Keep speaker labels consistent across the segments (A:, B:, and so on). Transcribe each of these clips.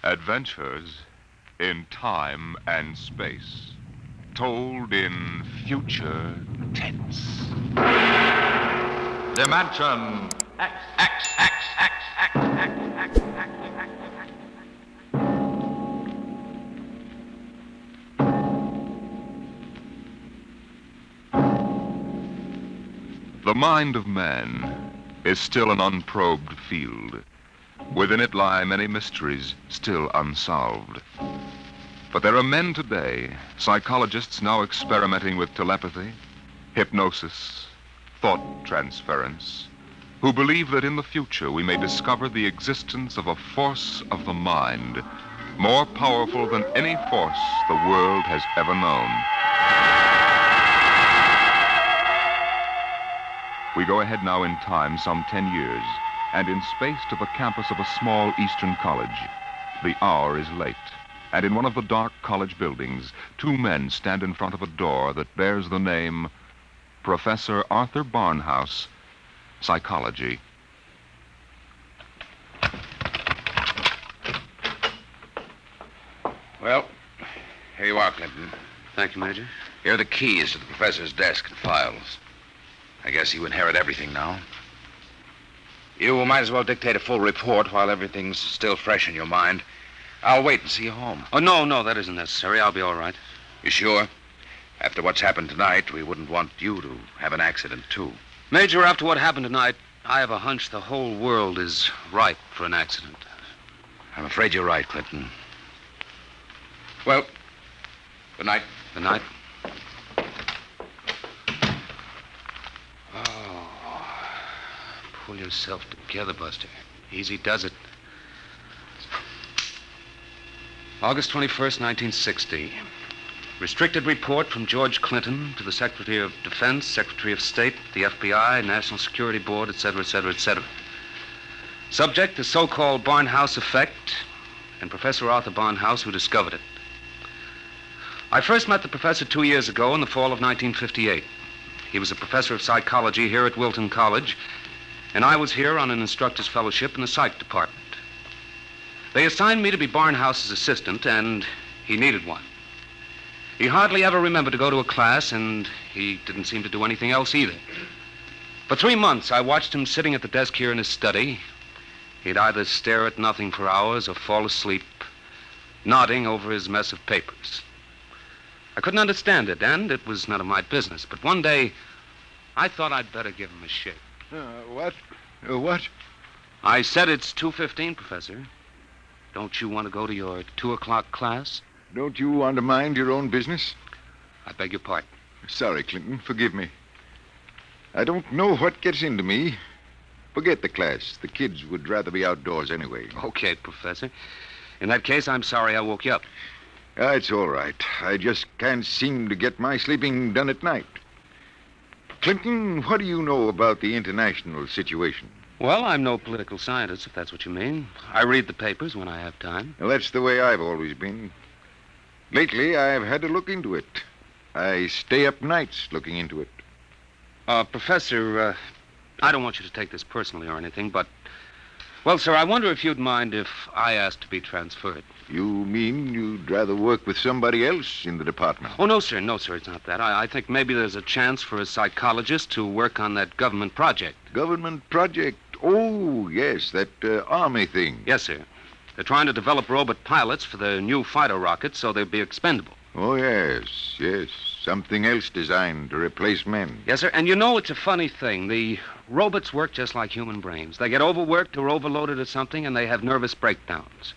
A: Adventures in time and space, told in future tense.
B: Dimension X.
A: The mind of man is still an unprobed field. Within it lie many mysteries still unsolved. But there are men today, psychologists now experimenting with telepathy, hypnosis, thought transference, who believe that in the future we may discover the existence of a force of the mind more powerful than any force the world has ever known. We go ahead now in time some 10 years, and in space to the campus of a small eastern college. The hour is late, and in one of the dark college buildings, two men stand in front of a door that bears the name Professor Arthur Barnhouse, Psychology.
C: Well, here you are, Clinton.
D: Thank you, Major.
C: Here are the keys to the professor's desk and files. I guess you inherit everything now. You might as well dictate a full report while everything's still fresh in your mind. I'll wait and see you home.
D: Oh, no, that isn't necessary. I'll be all right.
C: You sure? After what's happened tonight, we wouldn't want you to have an accident, too.
D: Major, after what happened tonight, I have a hunch the whole world is ripe for an accident.
C: I'm afraid you're right, Clinton. Well, good night.
D: Good night. Pull yourself together, Buster. Easy does it. August 21st, 1960. Restricted report from George Clinton to the Secretary of Defense, Secretary of State, the FBI, National Security Board, etc., etc., etc. Subject, the so-called Barnhouse Effect, and Professor Arthur Barnhouse, who discovered it. I first met the professor 2 years ago in the fall of 1958. He was a professor of psychology here at Wilton College, and I was here on an instructor's fellowship in the psych department. They assigned me to be Barnhouse's assistant, and he needed one. He hardly ever remembered to go to a class, and he didn't seem to do anything else either. For 3 months, I watched him sitting at the desk here in his study. He'd either stare at nothing for hours or fall asleep, nodding over his mess of papers. I couldn't understand it, and it was none of my business. But one day, I thought I'd better give him a shake.
E: What? What?
D: I said it's 2:15, Professor. Don't you want to go to your 2 o'clock class?
E: Don't you want to mind your own business?
D: I beg your pardon.
E: Sorry, Clinton. Forgive me. I don't know what gets into me. Forget the class. The kids would rather be outdoors anyway.
D: Okay, Professor. In that case, I'm sorry I woke you up.
E: It's all right. I just can't seem to get my sleeping done at night. Clinton, what do you know about the international situation?
D: Well, I'm no political scientist, if that's what you mean. I read the papers when I have time.
E: Well, that's the way I've always been. Lately, I've had to look into it. I stay up nights looking into it.
D: Professor, I don't want you to take this personally or anything, but... Well, sir, I wonder if you'd mind if I asked to be transferred.
E: You mean you'd rather work with somebody else in the department?
D: Oh, no, sir, it's not that. I think maybe there's a chance for a psychologist to work on that government project.
E: Government project? Oh, yes, that army thing.
D: Yes, sir. They're trying to develop robot pilots for the new fighter rockets so they'll be expendable.
E: Oh, yes. Something else designed to replace men.
D: Yes, sir, and you know it's a funny thing. The robots work just like human brains. They get overworked or overloaded or something, and they have nervous breakdowns.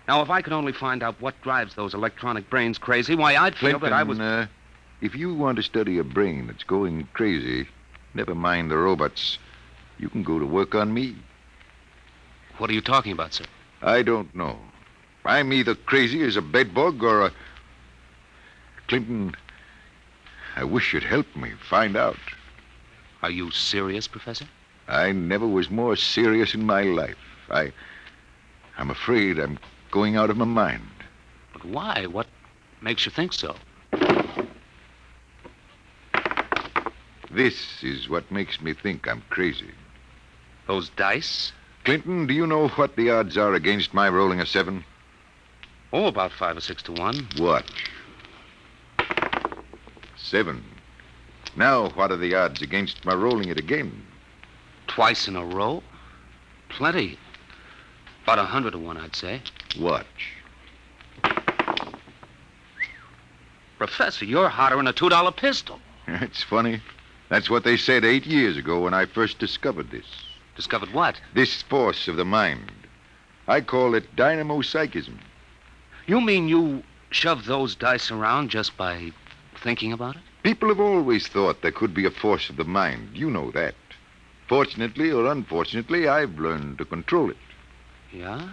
D: Now, if I could only find out what drives those electronic brains crazy, why, I'd feel
E: Clinton,
D: that I was...
E: if you want to study a brain that's going crazy, never mind the robots. You can go to work on me.
D: What are you talking about, sir?
E: I don't know. I'm either crazy as a bedbug or a... Clinton, I wish you'd help me find out.
D: Are you serious, Professor?
E: I never was more serious in my life. I'm afraid I'm going out of my mind.
D: But why? What makes you think so?
E: This is what makes me think I'm crazy.
D: Those dice?
E: Clinton, do you know what the odds are against my rolling a 7?
D: Oh, about 5 or 6 to 1.
E: Watch. 7. Now, what are the odds against my rolling it again?
D: Twice in a row? Plenty. About 100 to 1, I'd say.
E: Watch.
D: Professor, you're hotter than a $2 pistol.
E: It's funny. That's what they said 8 years ago when I first discovered this.
D: Discovered what?
E: This force of the mind. I call it dynamo-psychism.
D: You mean you shove those dice around just by thinking about it?
E: People have always thought there could be a force of the mind. You know that. Fortunately or unfortunately, I've learned to control it.
D: Yeah?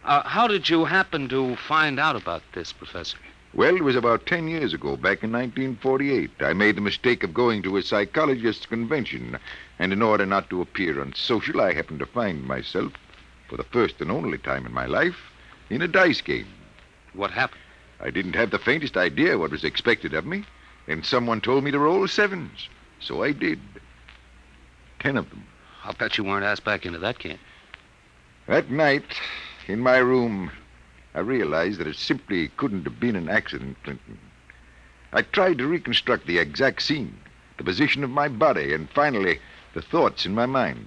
D: How did you happen to find out about this, Professor?
E: Well, it was about 10 years ago, back in 1948. I made the mistake of going to a psychologist's convention, and in order not to appear unsocial, I happened to find myself, for the first and only time in my life, in a dice game.
D: What happened?
E: I didn't have the faintest idea what was expected of me, and someone told me to roll 7s. So I did. 10 of them.
D: I'll bet you weren't asked back into that game.
E: That night, in my room, I realized that it simply couldn't have been an accident, Clinton. I tried to reconstruct the exact scene, the position of my body, and finally, the thoughts in my mind.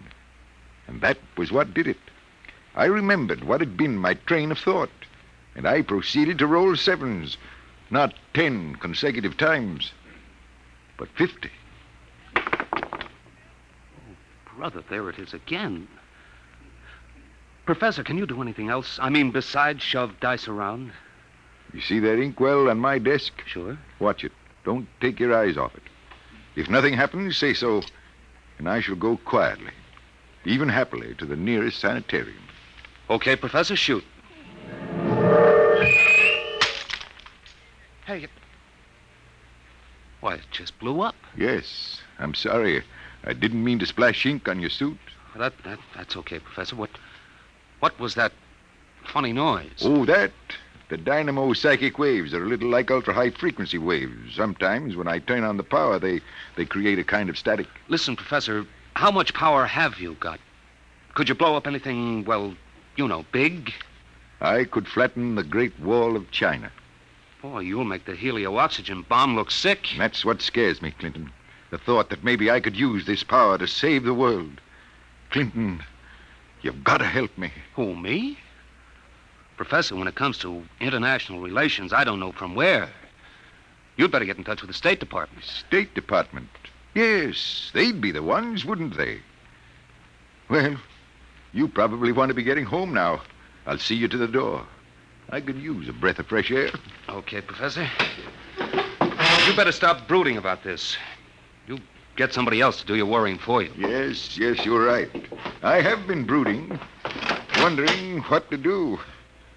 E: And that was what did it. I remembered what had been my train of thought, and I proceeded to roll 7s, not 10 consecutive times, but 50.
D: Brother, there it is again. Professor, can you do anything else? I mean, besides shove dice around?
E: You see that inkwell on my desk?
D: Sure.
E: Watch it. Don't take your eyes off it. If nothing happens, say so, and I shall go quietly, even happily, to the nearest sanitarium.
D: Okay, Professor, shoot. Hey, why, it just blew up.
E: Yes, I'm sorry. I didn't mean to splash ink on your suit.
D: That's okay, Professor. What was that funny noise?
E: Oh, that? The dynamo psychic waves are a little like ultra-high frequency waves. Sometimes, when I turn on the power, they create a kind of static.
D: Listen, Professor, how much power have you got? Could you blow up anything, well, you know, big?
E: I could flatten the Great Wall of China.
D: Boy, you'll make the helio-oxygen bomb look sick.
E: And that's what scares me, Clinton. The thought that maybe I could use this power to save the world. Clinton, you've got to help me.
D: Who, me? Professor, when it comes to international relations, I don't know from where. You'd better get in touch with the State Department.
E: State Department? Yes, they'd be the ones, wouldn't they? Well, you probably want to be getting home now. I'll see you to the door. I could use a breath of fresh air.
D: Okay, Professor. You better stop brooding about this. You get somebody else to do your worrying for you.
E: Yes, you're right. I have been brooding, wondering what to do.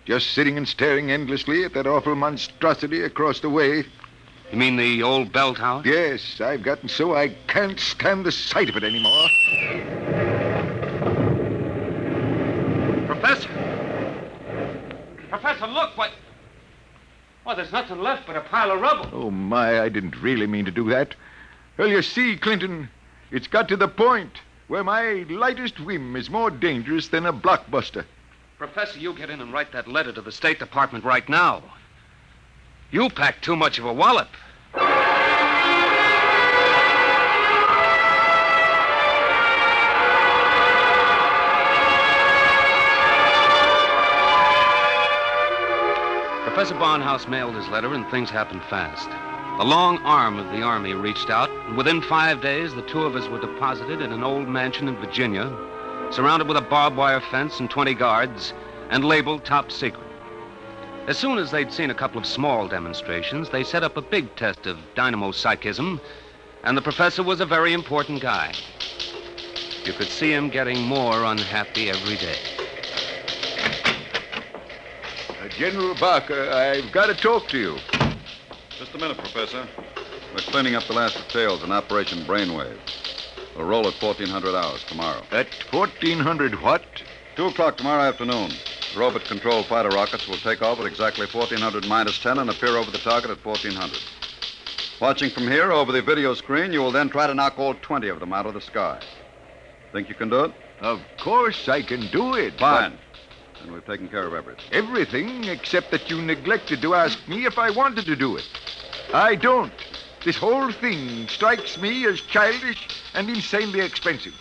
E: Just sitting and staring endlessly at that awful monstrosity across the way.
D: You mean the old bell tower?
E: Yes, I've gotten so I can't stand the sight of it anymore.
D: Professor! Professor, look, what? Well, there's nothing left but a pile of rubble.
E: Oh, my, I didn't really mean to do that. Well, you see, Clinton, it's got to the point where my lightest whim is more dangerous than a blockbuster.
D: Professor, you get in and write that letter to the State Department right now. You packed too much of a wallop. Professor Barnhouse mailed his letter, and things happened fast. The long arm of the Army reached out, and within 5 days, the two of us were deposited in an old mansion in Virginia, surrounded with a barbed wire fence and 20 guards, and labeled top secret. As soon as they'd seen a couple of small demonstrations, they set up a big test of dynamo psychism, and the professor was a very important guy. You could see him getting more unhappy every day.
E: General Barker, I've got to talk to you.
B: Just a minute, Professor. We're cleaning up the last details in Operation Brainwave. We'll roll at 1400 hours tomorrow.
E: At 1400 what?
B: 2 o'clock tomorrow afternoon. The robot-controlled fighter rockets will take off at exactly 1400 minus 10 and appear over the target at 1400. Watching from here over the video screen, you will then try to knock all 20 of them out of the sky. Think you can do it?
E: Of course I can do it.
B: Fine. and we've taken care of everything.
E: Everything except that you neglected to ask me if I wanted to do it. I don't. This whole thing strikes me as childish and insanely expensive.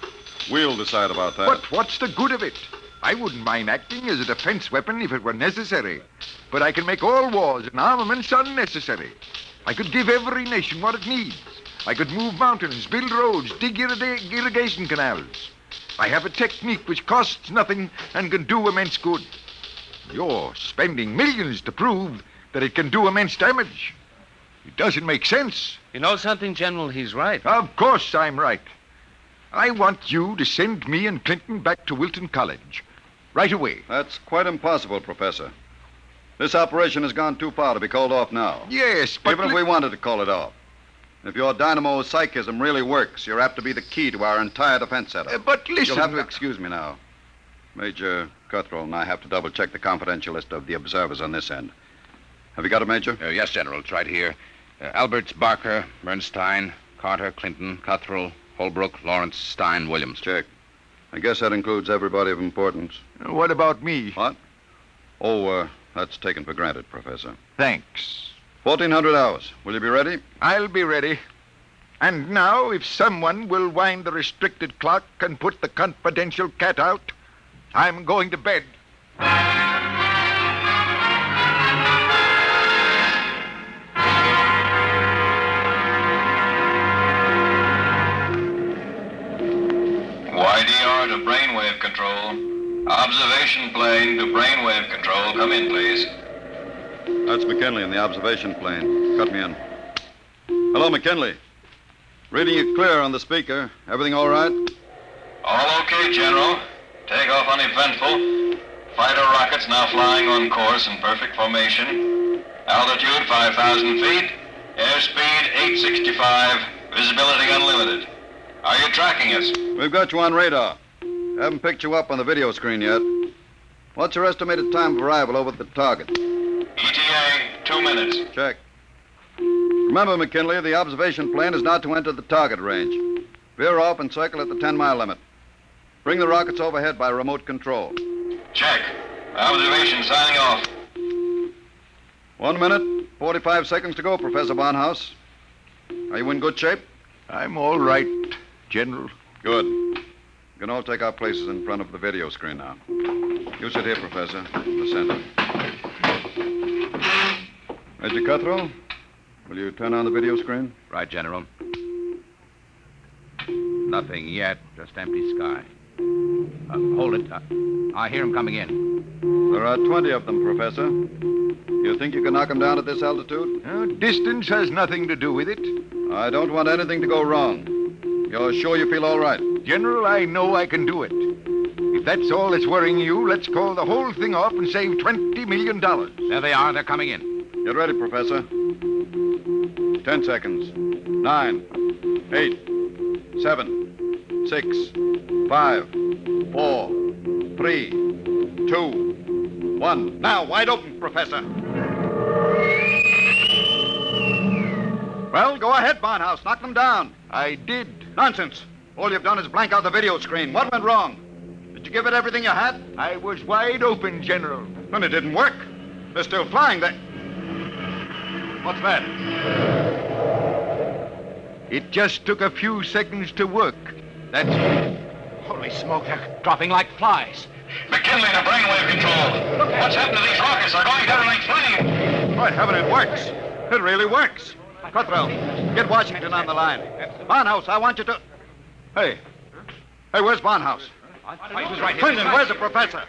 B: We'll decide about that.
E: But what's the good of it? I wouldn't mind acting as a defense weapon if it were necessary. But I can make all wars and armaments unnecessary. I could give every nation what it needs. I could move mountains, build roads, dig irrigation canals. I have a technique which costs nothing and can do immense good. You're spending millions to prove that it can do immense damage. It doesn't make sense.
D: You know something, General? He's right.
E: Of course I'm right. I want you to send me and Clinton back to Wilton College. Right away.
B: That's quite impossible, Professor. This operation has gone too far to be called off now.
E: Yes, but...
B: Even if we wanted to call it off. If your dynamo psychism really works, you're apt to be the key to our entire defense setup.
E: But listen...
B: You'll have to excuse me now. Major Cuthrell and I have to double-check the confidential list of the observers on this end. Have you got it, Major?
C: Yes, General. It's right here. Alberts, Barker, Bernstein, Carter, Clinton, Cuthrell, Holbrook, Lawrence, Stein, Williams.
B: Check. I guess that includes everybody of importance.
E: What about me?
B: What? Oh, that's taken for granted, Professor.
E: Thanks.
B: 1400 hours. Will you be ready?
E: I'll be ready. And now, if someone will wind the restricted clock and put the confidential cat out, I'm going to bed.
F: YDR to brainwave control. Observation plane to brainwave control. Come in, please.
B: That's McKinley in the observation plane. Cut me in. Hello, McKinley. Reading you clear on the speaker. Everything all right?
F: All okay, General. Takeoff uneventful. Fighter rockets now flying on course in perfect formation. Altitude 5,000 feet. Airspeed 865. Visibility unlimited. Are you tracking us?
B: We've got you on radar. Haven't picked you up on the video screen yet. What's your estimated time of arrival over at the target?
F: ETA, 2 minutes.
B: Check. Remember, McKinley, the observation plane is not to enter the target range. Veer off and circle at the 10-mile limit. Bring the rockets overhead by remote control.
F: Check. Observation signing off.
B: 1 minute, 45 seconds to go, Professor Barnhouse. Are you in good shape?
E: I'm all right, General.
B: Good. We can all take our places in front of the video screen now. You sit here, Professor, in the center. Major Cuthrell, will you turn on the video screen?
C: Right, General. Nothing yet, just empty sky. Hold it. I hear him coming in.
B: There are 20 of them, Professor. You think you can knock them down at this altitude?
E: Distance has nothing to do with it.
B: I don't want anything to go wrong. You're sure you feel all right?
E: General, I know I can do it. If that's all that's worrying you, let's call the whole thing off and save $20 million.
C: There they are. They're coming in.
B: Get ready, Professor. 10 seconds. 9, 8, 7, 6, 5, 4, 3, 2, 1. Now, wide open, Professor. Well, go ahead, Barnhouse. Knock them down.
E: I did.
B: Nonsense. All you've done is blank out the video screen. What went wrong? Did you give it everything you had?
E: I was wide open, General.
B: Then it didn't work. They're still flying. What's that?
E: It just took a few seconds to work. That's...
C: Holy smoke, they're dropping like flies.
F: McKinley to brainwave control. What's happened to these rockets? They're going down like flame.
B: By heaven, it works. It really works. Cuthrell, get Washington on the line. Barnhouse, I want you to... Hey, where's Barnhouse?
C: He was right here.
B: Clinton, where's the professor?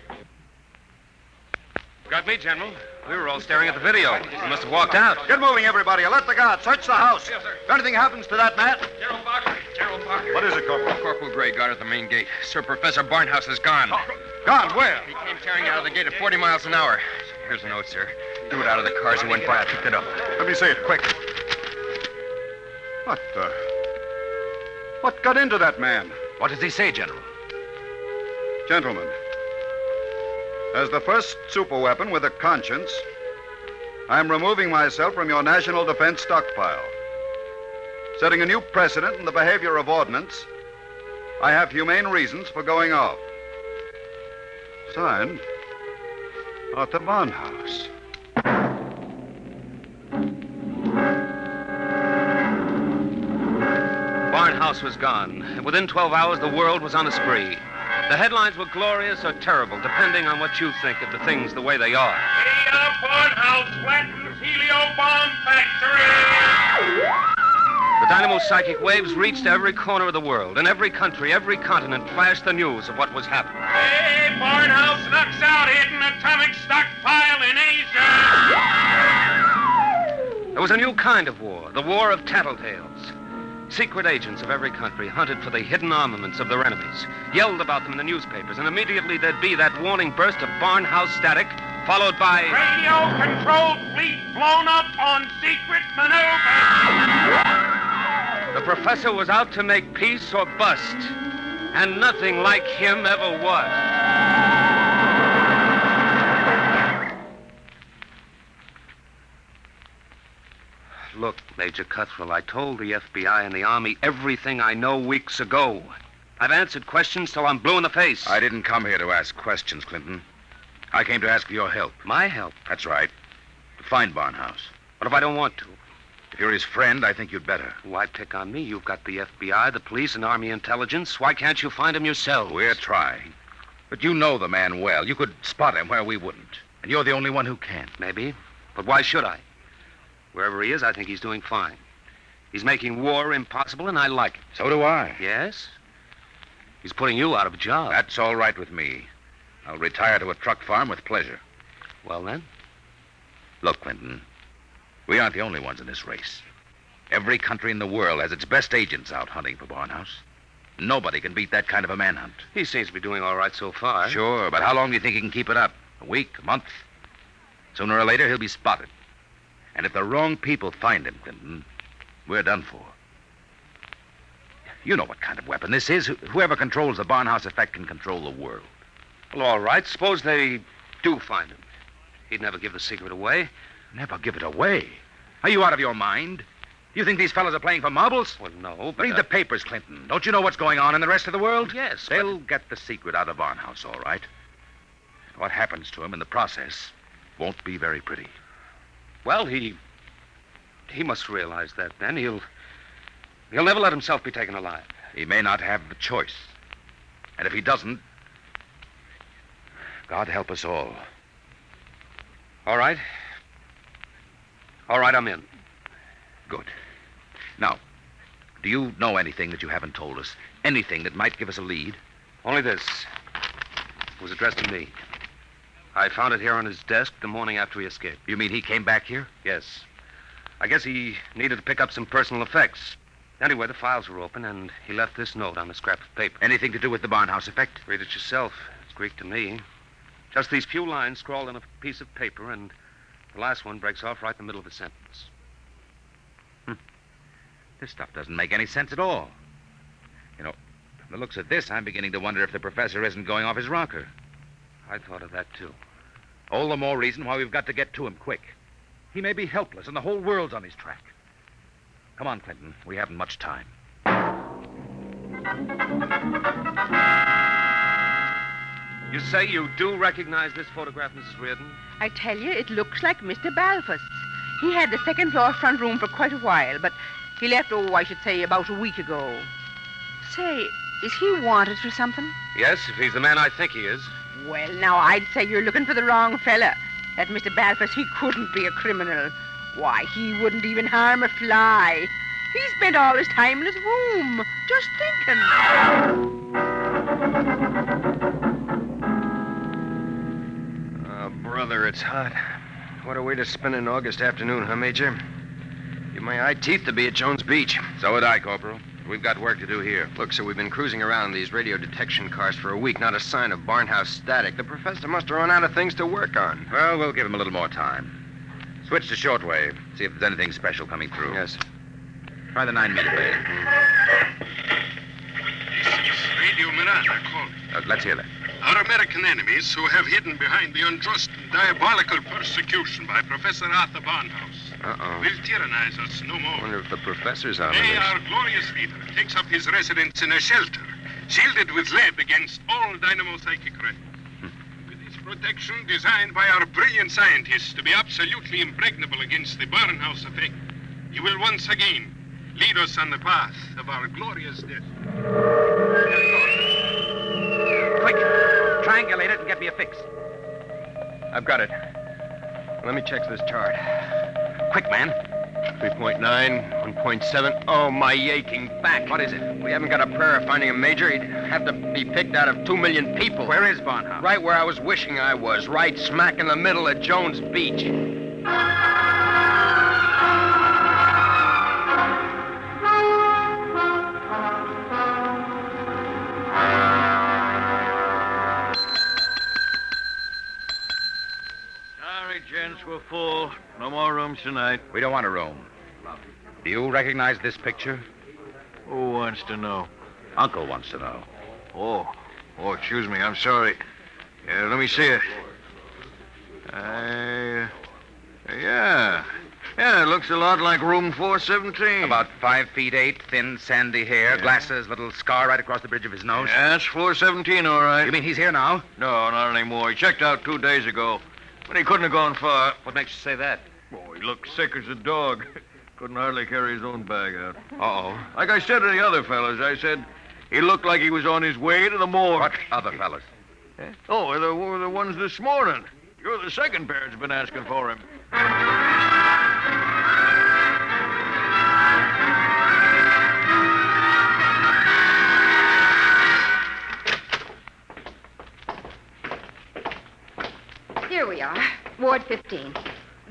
D: Got me, General. We were all staring at the video. He must have walked out.
B: Get moving, everybody. Alert the guard. Search the house.
G: Yes, sir.
B: If anything happens to that man...
G: General Barker. General Barker.
B: What is it, Corporal?
G: Corporal Gray guard at the main gate. Sir, Professor Barnhouse is gone.
B: Gone, where?
G: He came tearing out of the gate at 40 miles an hour. Here's a note, sir. Threw it out of the car as he went by. I picked it up.
B: Let me see it, quick. What got into that man?
C: What does he say, General?
B: Gentlemen, as the first superweapon with a conscience, I'm removing myself from your national defense stockpile. Setting a new precedent in the behavior of ordnance, I have humane reasons for going off. Signed, At the Barnhouse.
D: Barnhouse was gone, and within 12 hours, the world was on a spree. The headlines were glorious or terrible, depending on what you think of the things the way they are.
H: Barnhouse flattens helio bomb factory!
D: The dynamo's psychic waves reached every corner of the world. In every country, every continent flashed the news of what was happening.
H: Hey, Barnhouse knocks out hidden atomic stockpile in Asia!
D: There was a new kind of war, the war of tattletales. Secret agents of every country hunted for the hidden armaments of their enemies, yelled about them in the newspapers, and immediately there'd be that warning burst of Barnhouse static, followed by...
H: Radio-controlled fleet blown up on secret maneuver!
D: The professor was out to make peace or bust, and nothing like him ever was. Look, Major Cuthrell, I told the FBI and the Army everything I know weeks ago. I've answered questions till I'm blue in the face.
C: I didn't come here to ask questions, Clinton. I came to ask for your help.
D: My help?
C: That's right. To find Barnhouse.
D: What if I don't want to?
C: If you're his friend, I think you'd better.
D: Why pick on me? You've got the FBI, the police, and Army intelligence. Why can't you find him yourselves?
C: We're trying. But you know the man well. You could spot him where we wouldn't. And you're the only one who can.
D: Maybe. But why should I? Wherever he is, I think he's doing fine. He's making war impossible, and I like it.
C: So do I.
D: Yes? He's putting you out of a job.
C: That's all right with me. I'll retire to a truck farm with pleasure.
D: Well, then?
C: Look, Clinton, we aren't the only ones in this race. Every country in the world has its best agents out hunting for Barnhouse. Nobody can beat that kind of a manhunt.
D: He seems to be doing all right so far.
C: Sure, but how long do you think he can keep it up? A week? A month? Sooner or later, he'll be spotted. And if the wrong people find him, Clinton, we're done for. You know what kind of weapon this is. Whoever controls the Barnhouse effect can control the world.
D: Well, all right. Suppose they do find him. He'd never give the secret away.
C: Never give it away? Are you out of your mind? Do you think these fellas are playing for marbles?
D: Well, no, but...
C: Read the papers, Clinton. Don't you know what's going on in the rest of the world?
D: Yes,
C: They'll get the secret out of Barnhouse, all right. What happens to him in the process won't be very pretty.
D: Well, he must realize that then. He'll never let himself be taken alive.
C: He may not have the choice. And if he doesn't, God help us all.
D: All right. All right, I'm in.
C: Good. Now, do you know anything that you haven't told us? Anything that might give us a lead?
D: Only this. It was addressed to me. I found it here on his desk the morning after he escaped.
C: You mean he came back here?
D: Yes. I guess he needed to pick up some personal effects. Anyway, the files were open, and he left this note on a scrap of paper.
C: Anything to do with the Barnhouse effect?
D: Read it yourself. It's Greek to me. Just these few lines scrawled on a piece of paper, and the last one breaks off right in the middle of a sentence.
C: This stuff doesn't make any sense at all. You know, from the looks of this, I'm beginning to wonder if the professor isn't going off his rocker.
D: I thought of that, too.
C: All the more reason why we've got to get to him quick. He may be helpless, and the whole world's on his track. Come on, Clinton. We haven't much time.
D: You say you do recognize this photograph, Mrs. Reardon?
I: I tell you, it looks like Mr. Balfour's. He had the second floor front room for quite a while, but he left, I should say, about a week ago. Say, is he wanted for something?
D: Yes, if he's the man I think he is.
I: Well, now, I'd say you're looking for the wrong fella. That Mr. Balfour, he couldn't be a criminal. Why, he wouldn't even harm a fly. He spent all his time in his room, just thinking.
G: Oh, brother, it's hot. What a way to spend an August afternoon, huh, Major? Give my eye teeth to be at Jones Beach.
C: So would I, Corporal. We've got work to do here.
G: Look, sir, we've been cruising around these radio detection cars for a week. Not a sign of Barnhouse static. The professor must have run out of things to work on.
C: Well, we'll give him a little more time. Switch to shortwave. See if there's anything special coming through.
G: Yes.
C: Try the 9-meter band.
H: This is Radio Miranda calling.
C: Let's hear that.
H: Our American enemies who have hidden behind the unjust and diabolical persecution by Professor Arthur Barnhouse will tyrannize us no
G: I
H: more.
G: wonder if the professor's out of
H: Today,
G: this.
H: our glorious leader takes up his residence in a shelter, shielded with lead against all dynamo psychic rays. With his protection designed by our brilliant scientists to be absolutely impregnable against the Barnhouse Effect. You will once again lead us on the path of our glorious death.
G: Quick, triangulate it and get me a fix. I've got it. Let me check this chart. Quick, man. 3.9, 1.7. Oh, my aching back. What is it? We haven't got a prayer of finding a major. He'd have to be picked out of 2 million people.
D: Where is Barnhouse?
G: Right where I was wishing I was. Right smack in the middle of Jones Beach.
J: Sorry, gents, we're full. No more rooms tonight.
C: We don't want a room. Do you recognize this picture?
J: Who wants to know?
C: Uncle wants to know.
J: Oh, excuse me. I'm sorry. Let me see it. Yeah, it looks a lot like room 417.
C: About 5 feet 8, thin, sandy hair, glasses, little scar right across the bridge of his nose.
J: Yeah, that's 417, all right.
C: You mean he's here now?
J: No, not anymore. He checked out 2 days ago, but he couldn't have gone far.
D: What makes you say that?
J: Oh, he looked sick as a dog. Couldn't hardly carry his own bag out.
C: Uh-oh.
J: Like I said to the other fellas, I said he looked like he was on his way to the morgue.
C: What other fellas?
J: Oh, the ones this morning. You're the second pair that's been asking for him.
K: Here we are, Ward 15.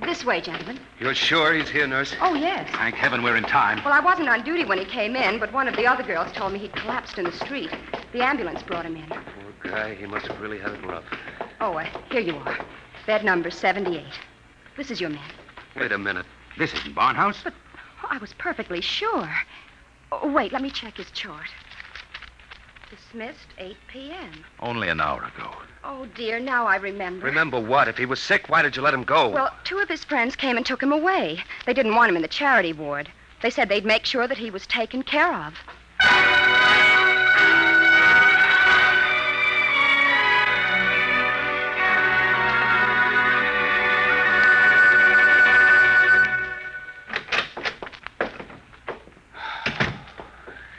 K: This way, gentlemen.
D: You're sure he's here, nurse?
K: Oh, yes.
D: Thank heaven we're in time.
K: Well, I wasn't on duty when he came in, but one of the other girls told me he'd collapsed in the street. The ambulance brought him in.
D: Poor guy, he must have really had it rough.
K: Oh, here you are. Bed number 78. This is your man.
D: Wait a minute.
C: This isn't Barnhouse.
K: But I was perfectly sure. Oh, wait, let me check his chart. Dismissed 8 p.m.
C: Only an hour ago.
K: Oh, dear, now I remember.
D: Remember what? If he was sick, why did you let him go?
K: Well, 2 of his friends came and took him away. They didn't want him in the charity ward. They said they'd make sure that he was taken care of.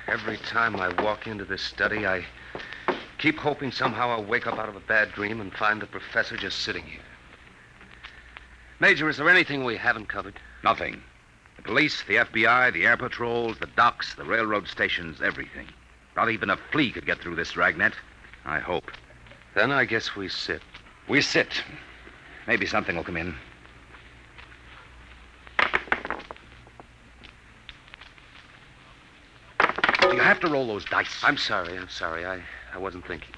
D: Every time I walk into this study, I keep hoping somehow I'll wake up out of a bad dream and find the professor just sitting here. Major, is there anything we haven't covered?
C: Nothing. The police, the FBI, the air patrols, the docks, the railroad stations, everything. Not even a flea could get through this dragnet. I hope.
D: Then I guess we sit.
C: We sit. Maybe something will come in. Do you have to roll those dice?
D: I'm sorry. I wasn't thinking.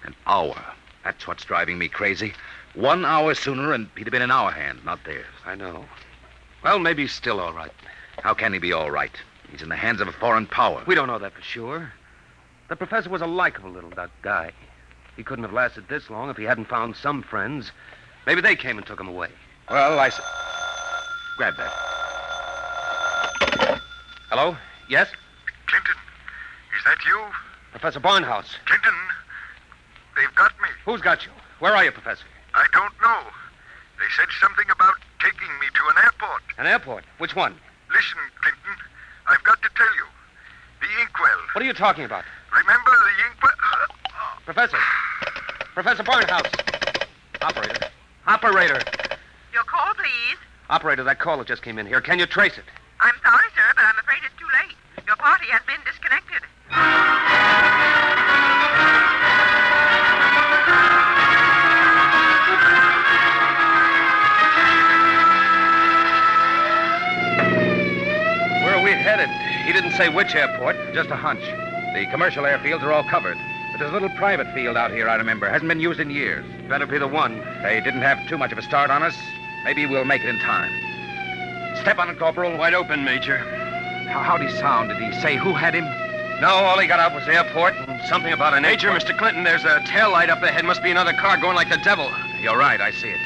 C: An hour. That's what's driving me crazy. 1 hour sooner, and he'd have been in our hand, not theirs.
D: I know. Well, maybe he's still all right.
C: How can he be all right? He's in the hands of a foreign power.
D: We don't know that for sure. The professor was a likable little guy. He couldn't have lasted this long if he hadn't found some friends. Maybe they came and took him away.
C: Well, grab that.
D: Hello? Yes?
H: Clinton, is that you?
D: Professor Barnhouse.
H: Clinton, they've got me.
D: Who's got you? Where are you, Professor?
H: I don't know. They said something about taking me to an airport.
D: An airport? Which one?
H: Listen, Clinton, I've got to tell you. The inkwell.
D: What are you talking about?
H: Remember the inkwell?
D: Professor. Professor Barnhouse. Operator.
I: Your call, please.
D: Operator, that caller just came in here. Can you trace it?
I: I'm sorry, sir, but I'm afraid it's too late. Your party has been disconnected.
D: Where are we headed? He didn't say which airport.
C: Just a hunch. The commercial airfields are all covered. But there's a little private field out here, I remember. Hasn't been used in years.
D: Better be the one.
C: They didn't have too much of a start on us. Maybe we'll make it in time. Step on it, Corporal.
G: Wide open, Major.
C: How'd he sound? Did he say who had him?
D: No, all he got out was airport and something about an
G: Major,
D: airport.
G: Mr. Clinton, there's a tail light up ahead. Must be another car going like the devil.
C: You're right, I see it.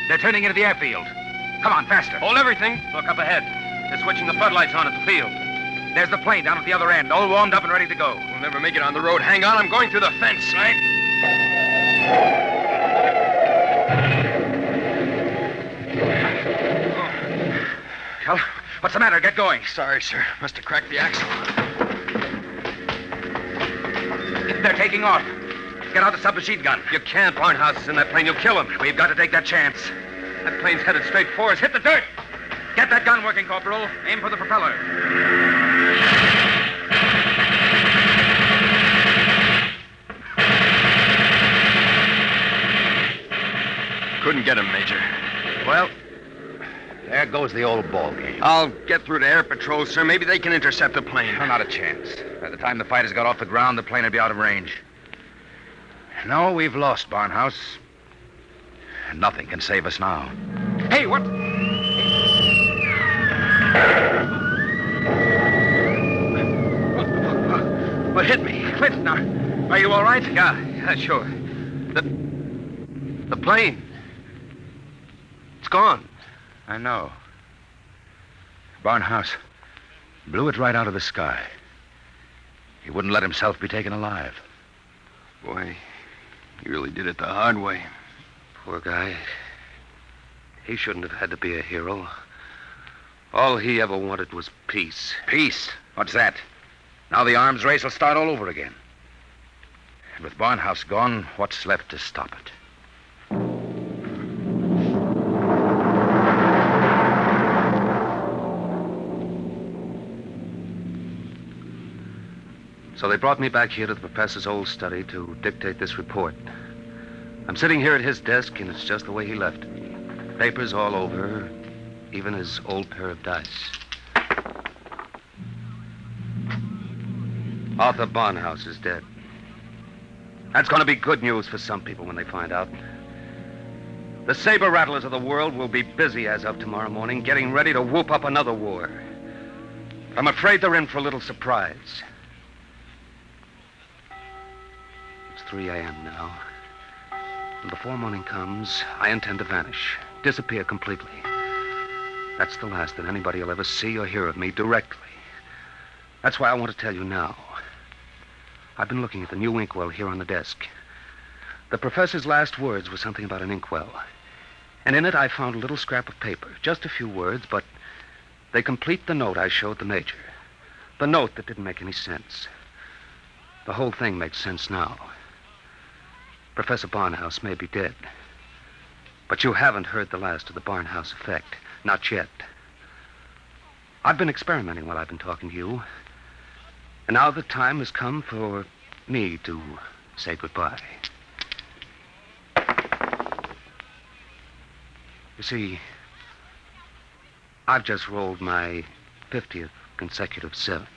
C: They're turning into the airfield. Come on, faster.
G: Hold everything.
D: Look up ahead. They're switching the floodlights on at the field.
C: There's the plane down at the other end, all warmed up and ready to go.
G: We'll never make it on the road. Hang on, I'm going through the fence, right?
D: What's the matter? Get going.
G: Sorry, sir. Must have cracked the axle.
D: They're taking off. Get out the submachine gun.
G: You can't. Barnhouse is in that plane. You'll kill him.
D: We've got to take that chance.
G: That plane's headed straight for us. Hit the dirt.
D: Get that gun working, Corporal. Aim for the propeller.
G: Couldn't get him, Major.
C: Well, there goes the old ball game.
G: I'll get through to Air Patrol, sir. Maybe they can intercept the plane.
C: Not a chance. By the time the fighters got off the ground, the plane would be out of range. No, we've lost, Barnhouse. Nothing can save us now.
D: Hey, what?
G: What hit me? Clinton, are you all right?
D: Yeah, sure.
G: The plane. It's gone.
C: I know. Barnhouse blew it right out of the sky. He wouldn't let himself be taken alive.
G: Boy, he really did it the hard way.
D: Poor guy. He shouldn't have had to be a hero. All he ever wanted was peace.
C: Peace? What's that? Now the arms race will start all over again. And with Barnhouse gone, what's left to stop it?
D: So they brought me back here to the professor's old study to dictate this report. I'm sitting here at his desk, and it's just the way he left it. Papers all over, even his old pair of dice. Arthur Barnhouse is dead. That's going to be good news for some people when they find out. The saber rattlers of the world will be busy as of tomorrow morning, getting ready to whoop up another war. I'm afraid they're in for a little surprise. It's 3 a.m. now. And before morning comes, I intend to vanish, disappear completely. That's the last that anybody will ever see or hear of me directly. That's why I want to tell you now. I've been looking at the new inkwell here on the desk. The professor's last words were something about an inkwell. And in it I found a little scrap of paper. Just a few words, but they complete the note I showed the major. The note that didn't make any sense. The whole thing makes sense now. Professor Barnhouse may be dead. But you haven't heard the last of the Barnhouse Effect. Not yet. I've been experimenting while I've been talking to you. And now the time has come for me to say goodbye. You see, I've just rolled my 50th consecutive 7.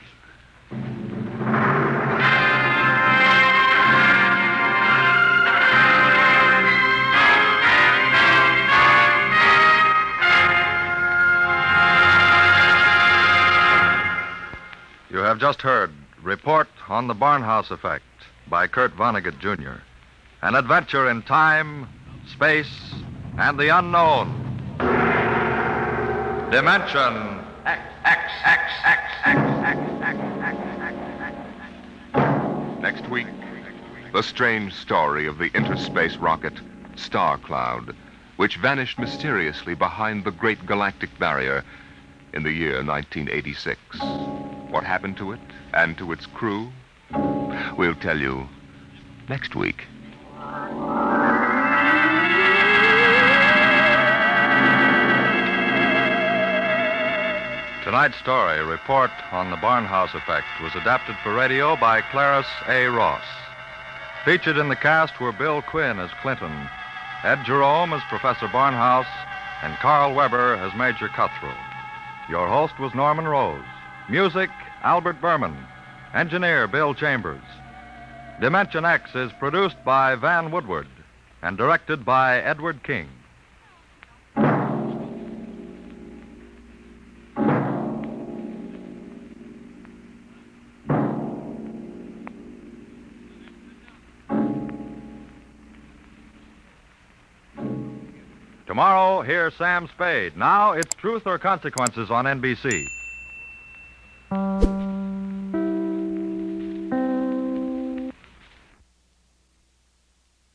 B: You have just heard Report on the Barnhouse Effect by Kurt Vonnegut Jr. An adventure in time, space, and the unknown. Dimension X.
A: Next week, the strange story of the interspace rocket Star Cloud, which vanished mysteriously behind the Great Galactic Barrier in the year 1986. What happened to it and to its crew? We'll tell you next week.
B: Tonight's story, Report on the Barnhouse Effect, was adapted for radio by Clarice A. Ross. Featured in the cast were Bill Quinn as Clinton, Ed Jerome as Professor Barnhouse, and Carl Weber as Major Cutthroat. Your host was Norman Rose. Music, Albert Berman. Engineer, Bill Chambers. Dimension X is produced by Van Woodward and directed by Edward King. Tomorrow, hear Sam Spade. Now, it's Truth or Consequences on NBC.